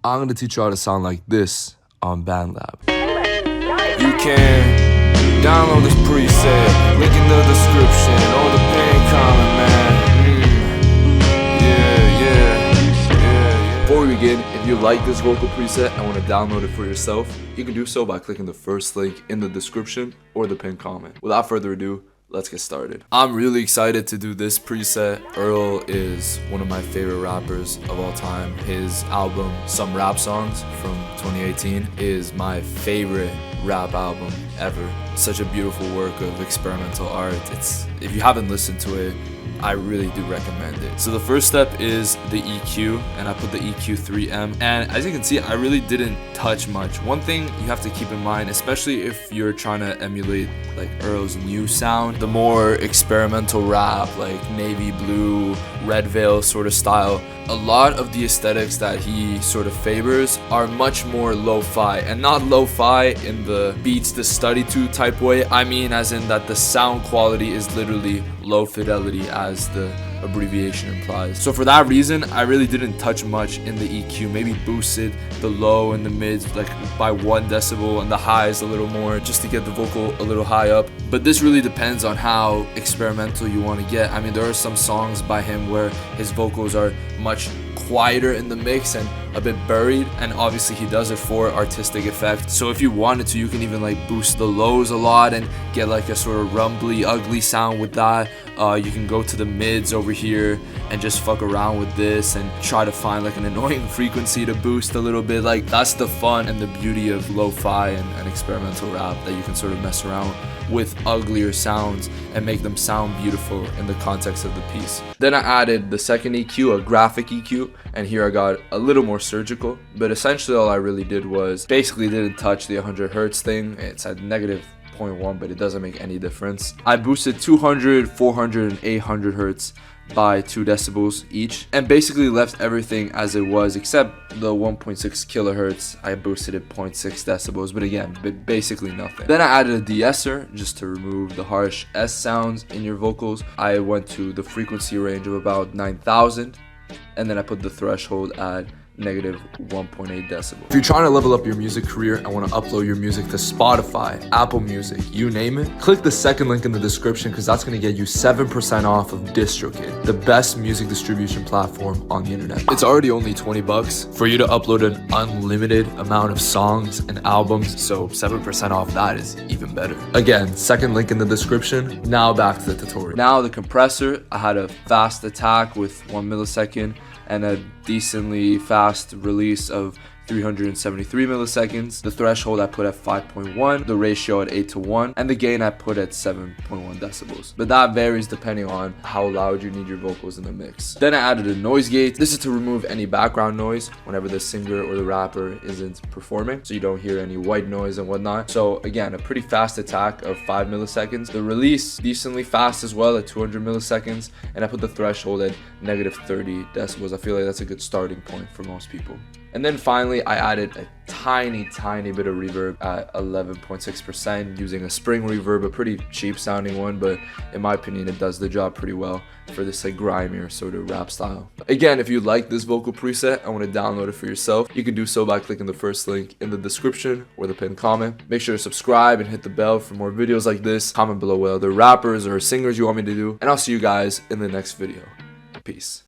I'm gonna teach you how to sound like this on BandLab. You can download this preset, link in the description, or the pin comment, man. Yeah. Before we begin, if you like this vocal preset and want to download it for yourself, you can do so by clicking the first link in the description or the pinned comment. Without further ado, let's get started. I'm really excited to do this preset. Earl is one of my favorite rappers of all time. His album, Some Rap Songs from 2018, is my favorite rap album ever. Such a beautiful work of experimental art. If you haven't listened to it, I really do recommend it. So the first step is the EQ, and I put the EQ 3M, and as you can see, I really didn't touch much. One thing you have to keep in mind, especially if you're trying to emulate like Earl's new sound, the more experimental rap, like navy blue, red veil sort of style, a lot of the aesthetics that he sort of favors are much more lo-fi, and not lo-fi in the beats to study to type way. I mean as in that the sound quality is literally low fidelity, as the abbreviation implies. So for that reason, I really didn't touch much in the EQ. Maybe boosted the low and the mids like by 1 decibel and the highs a little more, just to get the vocal a little high up. But this really depends on how experimental you want to get. I mean, there are some songs by him where his vocals are much quieter in the mix and a bit buried, and obviously he does it for artistic effect. So if you wanted to, you can even like boost the lows a lot and get like a sort of rumbly, ugly sound with that. You can go to the mids over here and just fuck around with this and try to find like an annoying frequency to boost a little bit. Like, that's the fun and the beauty of lo-fi and experimental rap, that you can sort of mess around with uglier sounds and make them sound beautiful in the context of the piece. Then I added the second EQ, a graphic EQ, and here I got a little more surgical, but essentially all I really did was basically didn't touch the 100 hertz thing. It's at -0.1, but it doesn't make any difference. I boosted 200, 400, and 800 hertz by 2 decibels each, and basically left everything as it was except the 1.6 kilohertz. I boosted it 0.6 decibels, but again, basically nothing. Then I added a de-esser just to remove the harsh S sounds in your vocals. I went to the frequency range of about 9,000, and then I put the threshold at -1.8 decibels. If you're trying to level up your music career and want to upload your music to Spotify, Apple Music, you name it, click the second link in the description, because that's going to get you 7% off of DistroKid, the best music distribution platform on the internet. It's already only 20 bucks for you to upload an unlimited amount of songs and albums, so 7% off that is even better. Again, second link in the description. Now back to the tutorial. Now the compressor, I had a fast attack with 1 millisecond and a decently fast release of 373 milliseconds. The threshold I put at 5.1, the ratio at 8:1, and the gain I put at 7.1 decibels. But that varies depending on how loud you need your vocals in the mix. Then I added a noise gate. This is to remove any background noise whenever the singer or the rapper isn't performing, so you don't hear any white noise and whatnot. So again, a pretty fast attack of 5 milliseconds. The release decently fast as well at 200 milliseconds, and I put the threshold at -30 decibels. I feel like that's a good starting point for most people. And then finally, I added a tiny bit of reverb at 11.6% using a spring reverb, a pretty cheap sounding one, but in my opinion, it does the job pretty well for this like grimier sort of rap style. Again, if you like this vocal preset and want to download it for yourself, you can do so by clicking the first link in the description or the pinned comment. Make sure to subscribe and hit the bell for more videos like this. Comment below what other rappers or singers you want me to do, and I'll see you guys in the next video. Peace.